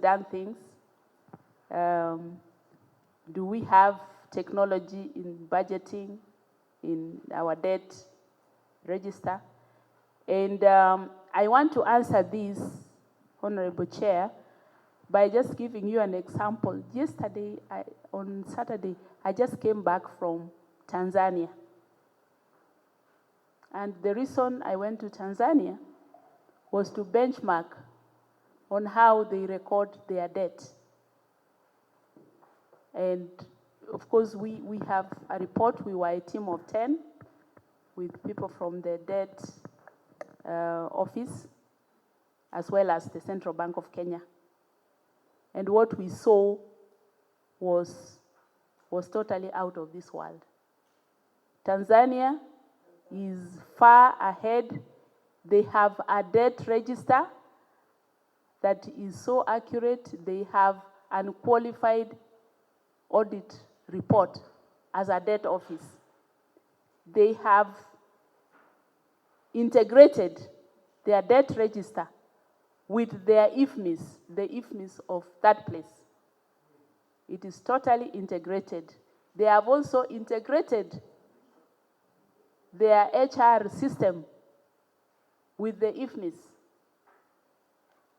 done things? Do we have technology in budgeting, in our debt register? And I want to answer this, Honorable Chair, by just giving you an example. Yesterday, on Saturday, I just came back from Tanzania. And the reason I went to Tanzania was to benchmark on how they record their debt. And of course, we have a report. We were a team of 10 with people from the debt office, as well as the Central Bank of Kenya. And what we saw was totally out of this world. Tanzania is far ahead. They have a debt register that is so accurate. They have unqualified audit report as a debt office. They have integrated their debt register with their IFMIS, the IFMIS of that place. It is totally integrated. They have also integrated their HR system with the IFMIS.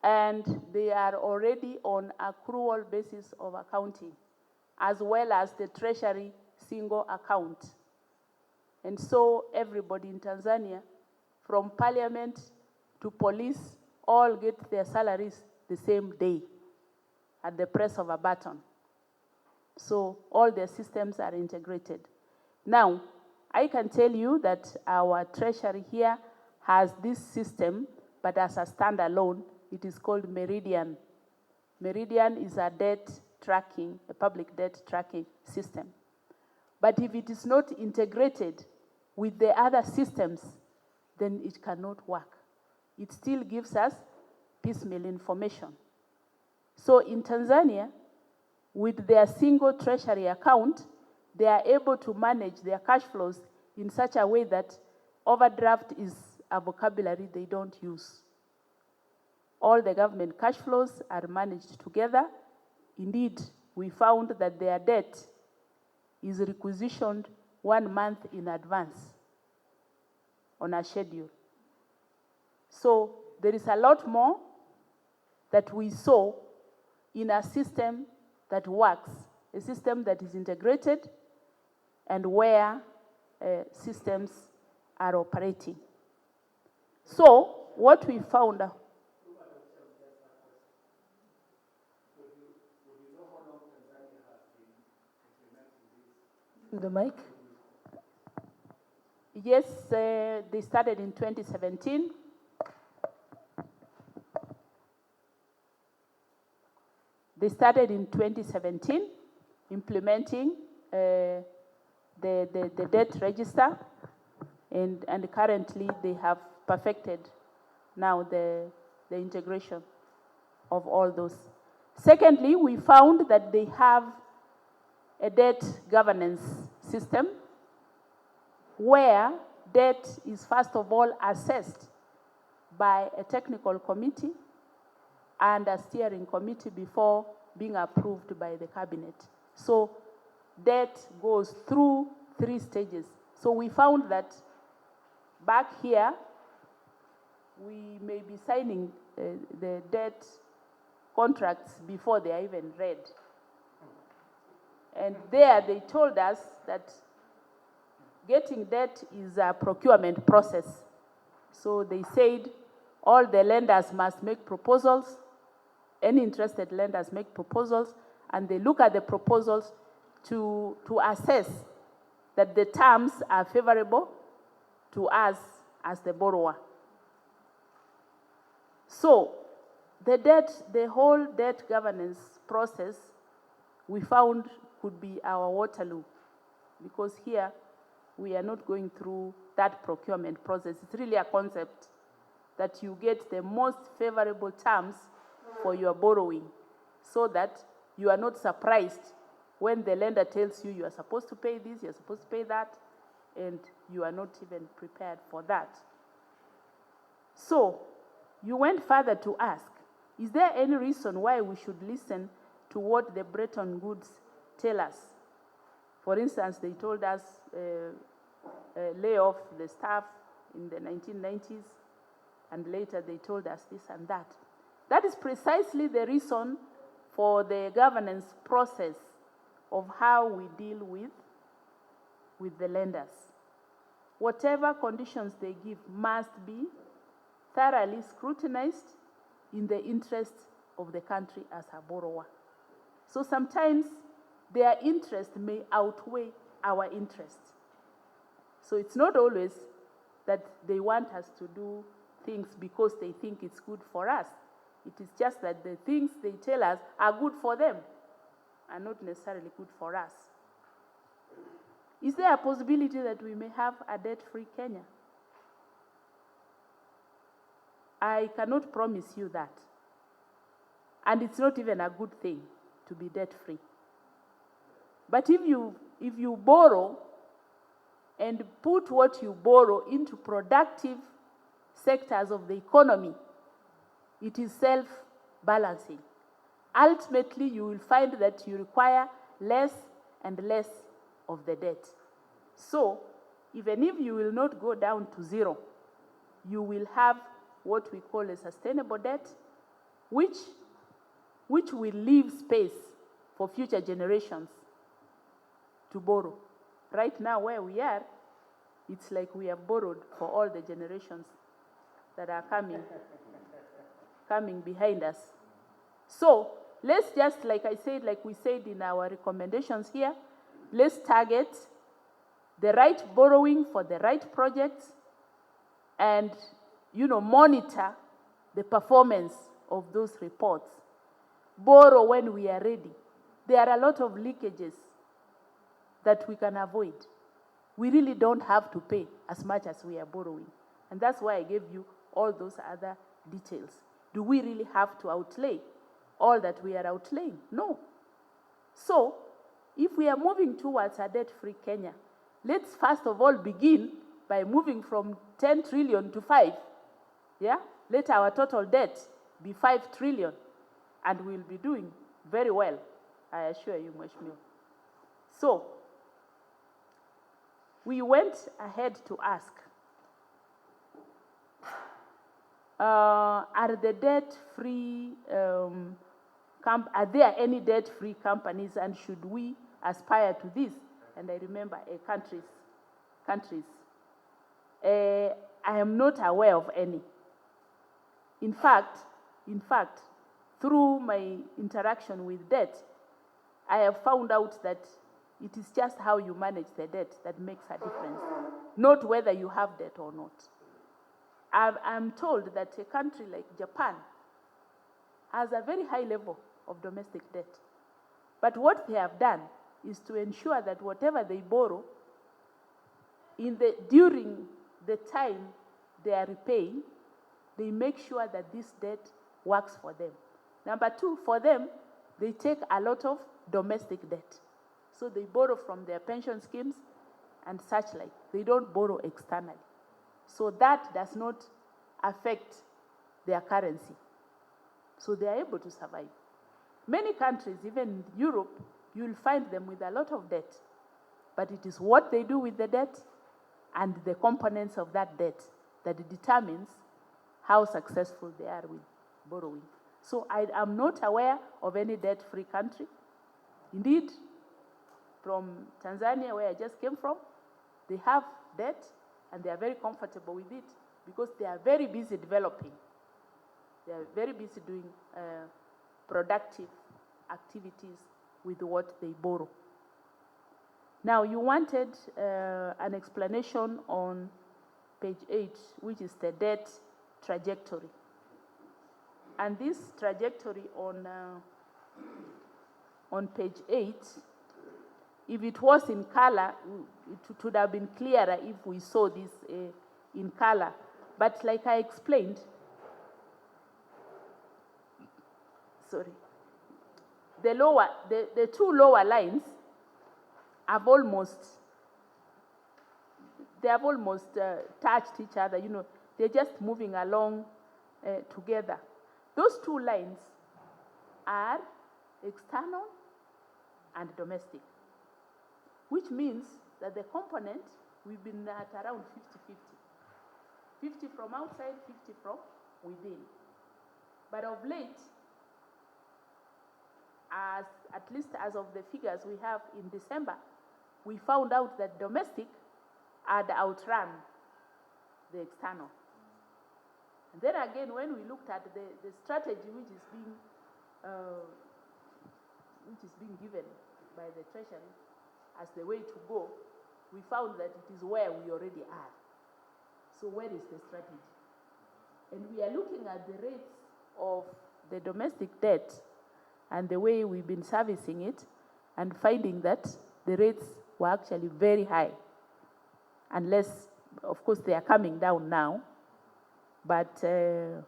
And they are already on accrual basis of accounting, as well as the Treasury single account. And so everybody in Tanzania, from parliament to police, all get their salaries the same day at the press of a button. So all their systems are integrated. Now, I can tell you that our treasury here has this system, but as a standalone. It is called Meridian. Meridian is a debt tracking, a public debt tracking system. But if it is not integrated with the other systems, then it cannot work. It still gives us piecemeal information. So in Tanzania, with their single treasury account, they are able to manage their cash flows in such a way that overdraft is a vocabulary they don't use. All the government cash flows are managed together. Indeed, we found that their debt is requisitioned 1 month in advance on a schedule. So there is a lot more that we saw in a system that works, a system that is integrated and where systems are operating. So what we found. The mic? Yes, they started in 2017. They started in 2017 implementing the debt register, and currently they have perfected now the integration of all those. Secondly, we found that they have a debt governance system where debt is first of all assessed by a technical committee and a steering committee before being approved by the cabinet. So debt goes through 3 stages. So we found that back here, we may be signing the debt contracts before they are even read. And there they told us that getting debt is a procurement process. So they said all the lenders must make proposals, any interested lenders make proposals, and they look at the proposals to assess that the terms are favorable to us as the borrower. So the whole debt governance process, we found could be our Waterloo, because here we are not going through that procurement process. It's really a concept that you get the most favorable terms for your borrowing, so that you are not surprised when the lender tells you are supposed to pay this, you're supposed to pay that, and you are not even prepared for that. So you went further to ask, Is there any reason why we should listen to what the Bretton Woods tell us? For instance, they told us lay off the staff in the 1990s, and later they told us this and that. That is precisely the reason for the governance process of how we deal with the lenders. Whatever conditions they give must be thoroughly scrutinized in the interest of the country as a borrower. So sometimes their interest may outweigh our interest. So it's not always that they want us to do things because they think it's good for us. It is just that the things they tell us are good for them and not necessarily good for us. Is there a possibility that we may have a debt-free Kenya? I cannot promise you that. And it's not even a good thing to be debt-free. But if you borrow and put what you borrow into productive sectors of the economy, it is self-balancing. Ultimately, you will find that you require less and less of the debt. So, even if you will not go down to zero, you will have what we call a sustainable debt, which will leave space for future generations to borrow. Right now, where we are, it's like we have borrowed for all the generations that are coming behind us. So, let's just, like we said in our recommendations here, let's target the right borrowing for the right projects and, monitor the performance of those reports. Borrow when we are ready. There are a lot of leakages that we can avoid. We really don't have to pay as much as we are borrowing. And that's why I gave you all those other details. Do we really have to outlay all that we are outlaying? No. So, if we are moving towards a debt-free Kenya, let's first of all begin by moving from 10 trillion to 5. Yeah? Let our total debt be 5 trillion, and we'll be doing very well, I assure you, Mheshimiwa. So, we went ahead to ask, are there any debt-free companies, and should we aspire to this? And I remember countries. I am not aware of any. In fact, through my interaction with debt, I have found out that it is just how you manage the debt that makes a difference, not whether you have debt or not. I'm told that a country like Japan has a very high level of domestic debt. But what they have done is to ensure that whatever they borrow, during the time they are repaying, they make sure that this debt works for them. Number two, for them, they take a lot of domestic debt. So they borrow from their pension schemes and such like. They don't borrow externally. So that does not affect their currency. So they are able to survive. Many countries, even in Europe, you'll find them with a lot of debt. But it is what they do with the debt and the components of that debt that determines how successful they are with borrowing. So I am not aware of any debt-free country. Indeed, from Tanzania, where I just came from, they have debt and they are very comfortable with it because they are very busy developing. They are very busy doing productive activities with what they borrow. Now, you wanted an explanation on page 8, which is the debt trajectory. And this trajectory on page 8, if it was in color, it would have been clearer if we saw this in color. But like I explained, the two lower lines have almost touched each other. They're just moving along together. Those two lines are external and domestic, which means that the component, we've been at around 50-50. 50 from outside, 50 from within. But of late, at least as of the figures we have in December, we found out that domestic had outrun the external. And then again, when we looked at the strategy which is being given by the Treasury as the way to go, we found that it is where we already are. So where is the strategy? And we are looking at the rates of the domestic debt and the way we've been servicing it, and finding that the rates were actually very high. Unless, of course, they are coming down now. But in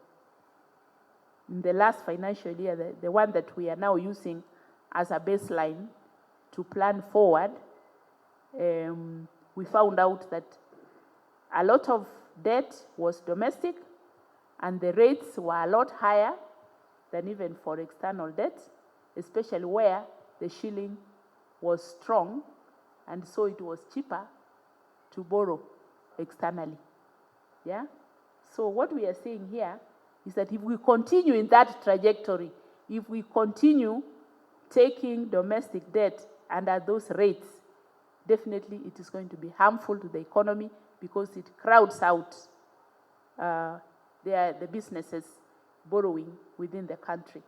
the last financial year, the one that we are now using as a baseline to plan forward, we found out that a lot of debt was domestic, and the rates were a lot higher than even for external debt, especially where the shilling was strong, and so it was cheaper to borrow externally. Yeah? So what we are saying here is that if we continue in that trajectory, if we continue taking domestic debt under those rates, definitely it is going to be harmful to the economy, because it crowds out the businesses borrowing within the country.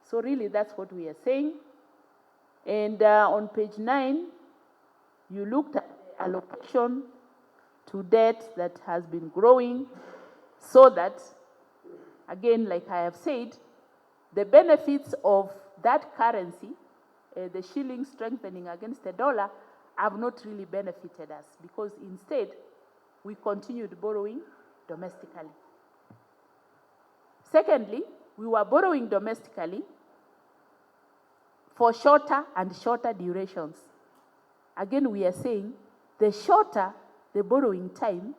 So really, that's what we are saying. And on page 9, you looked at the allocation to debt that has been growing, so that, again, like I have said, the benefits of that currency, the shilling strengthening against the dollar, have not really benefited us, because instead we continued borrowing domestically. Secondly, we were borrowing domestically for shorter and shorter durations. Again, we are saying the shorter the borrowing time,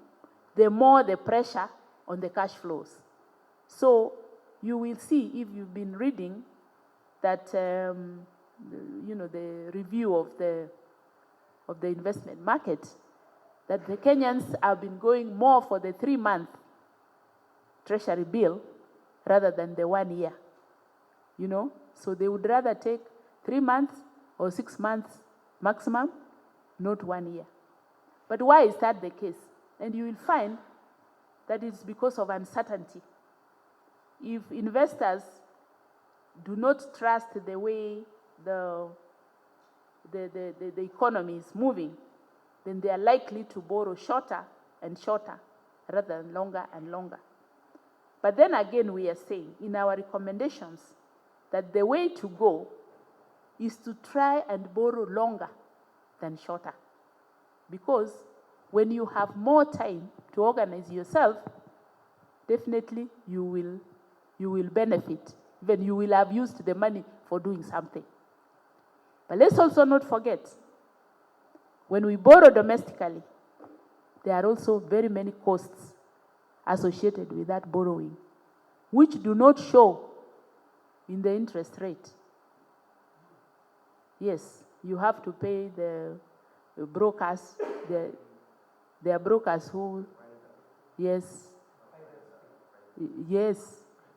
the more the pressure on the cash flows. So you will see, if you've been reading that, the review of the investment market, that the Kenyans have been going more for the 3-month treasury bill rather than the 1 year. So they would rather take 3 months or 6 months maximum, not 1 year. But why is that the case? And you will find that it's because of uncertainty. If investors do not trust the way the economy is moving, then they are likely to borrow shorter and shorter rather than longer and longer. But then again, we are saying in our recommendations that the way to go is to try and borrow longer than shorter. Because when you have more time to organize yourself, definitely you will benefit. Even you will have used the money for doing something. But let's also not forget, when we borrow domestically, there are also very many costs associated with that borrowing, which do not show in the interest rate. Yes, you have to pay the brokers, there are brokers who, yes,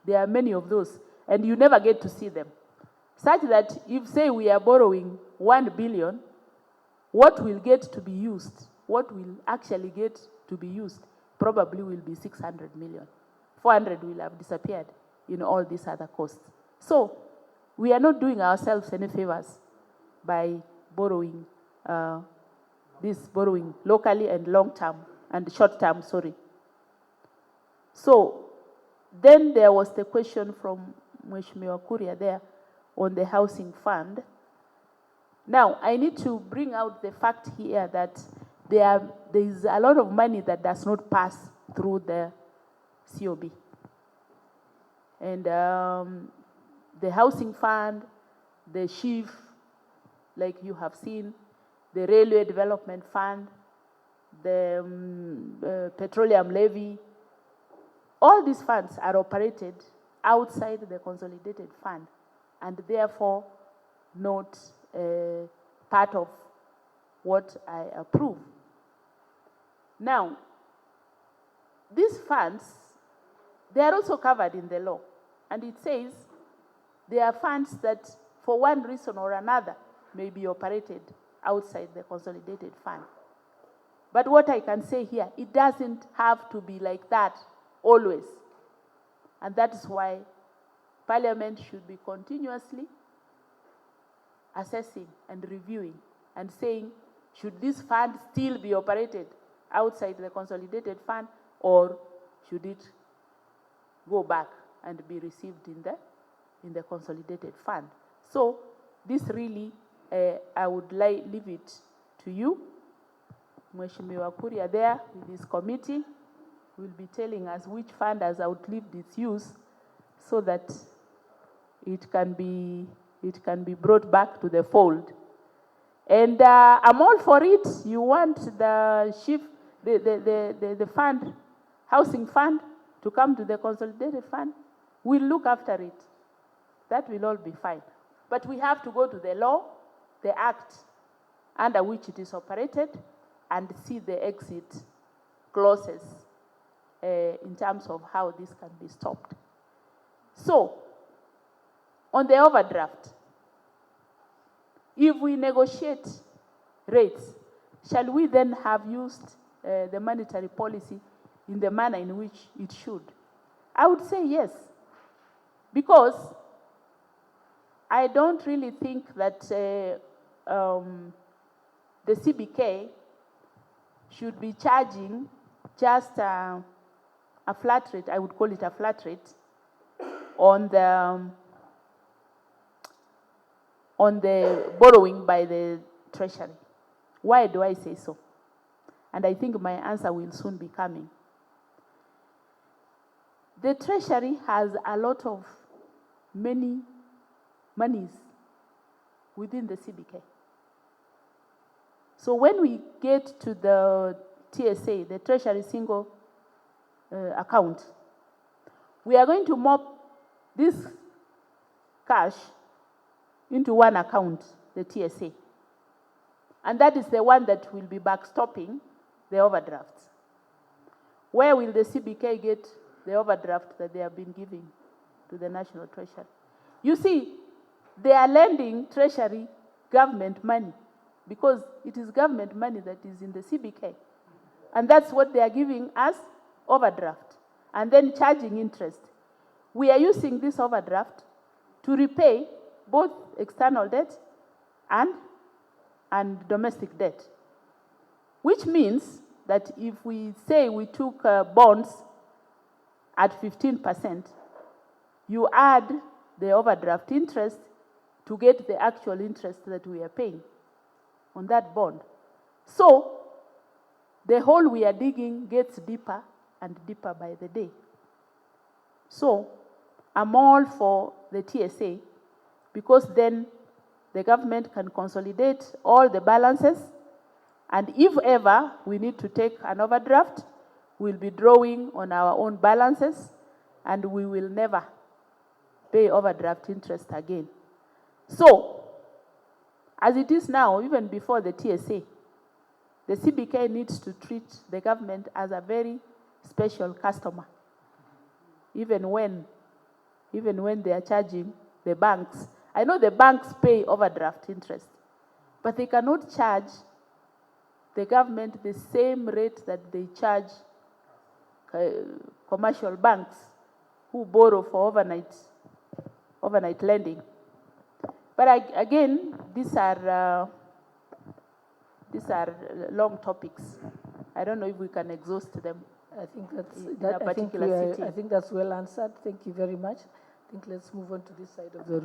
there are many of those, and you never get to see them. Such that if, say, we are borrowing 1 billion, what will get to be used, what will actually get to be used, probably will be 600 million. 400 will have disappeared in all these other costs. So we are not doing ourselves any favors by borrowing borrowing locally and long-term and short-term, So then there was the question from Mheshimiwa Kuria there on the housing fund. Now, I need to bring out the fact here that there is a lot of money that does not pass through the COB. And the housing fund, the SHIF, like you have seen, the railway development fund, the petroleum levy, all these funds are operated outside the consolidated fund and therefore not part of what I approve. Now, these funds, they are also covered in the law, and it says they are funds that for one reason or another may be operated outside the consolidated fund. But what I can say here, it doesn't have to be like that always. And that is why Parliament should be continuously assessing and reviewing and saying, should this fund still be operated outside the consolidated fund, or should it go back and be received in the consolidated fund? So this really, I would leave it to you. Mheshimiwa Kuria there with his committee will be telling us which fund has outlived its use so that it can be brought back to the fold. And I'm all for it. You want the fund, housing fund, to come to the consolidated fund? We'll look after it. That will all be fine. But we have to go to the law, the act under which it is operated, and see the exit clauses in terms of how this can be stopped. So, on the overdraft, if we negotiate rates, shall we then have used the monetary policy in the manner in which it should? I would say yes, because I don't really think that the CBK should be charging just a flat rate, I would call it a flat rate, on the borrowing by the Treasury. Why do I say so? And I think my answer will soon be coming. The Treasury has a lot of monies within the CBK. So when we get to the TSA, the Treasury Single Account, we are going to mop this cash into one account, the TSA. And that is the one that will be backstopping the overdrafts. Where will the CBK get the overdraft that they have been giving to the National Treasury? You see, they are lending Treasury government money because it is government money that is in the CBK. And that's what they are giving us, overdraft, and then charging interest. We are using this overdraft to repay both external debt and domestic debt, which means that if we say we took bonds at 15%, you add the overdraft interest to get the actual interest that we are paying on that bond. So the hole we are digging gets deeper and deeper by the day. So I'm all for the TSA, because then the government can consolidate all the balances, and if ever we need to take an overdraft, we'll be drawing on our own balances, and we will never pay overdraft interest again. So, as it is now, even before the TSA, the CBK needs to treat the government as a very special customer, even when they are charging the banks. I know the banks pay overdraft interest, but they cannot charge the government the same rate that they charge commercial banks who borrow for overnight lending. But again, these are long topics. I don't know if we can exhaust them. I think that's well answered. Thank you very much. I think let's move on to this side of the room.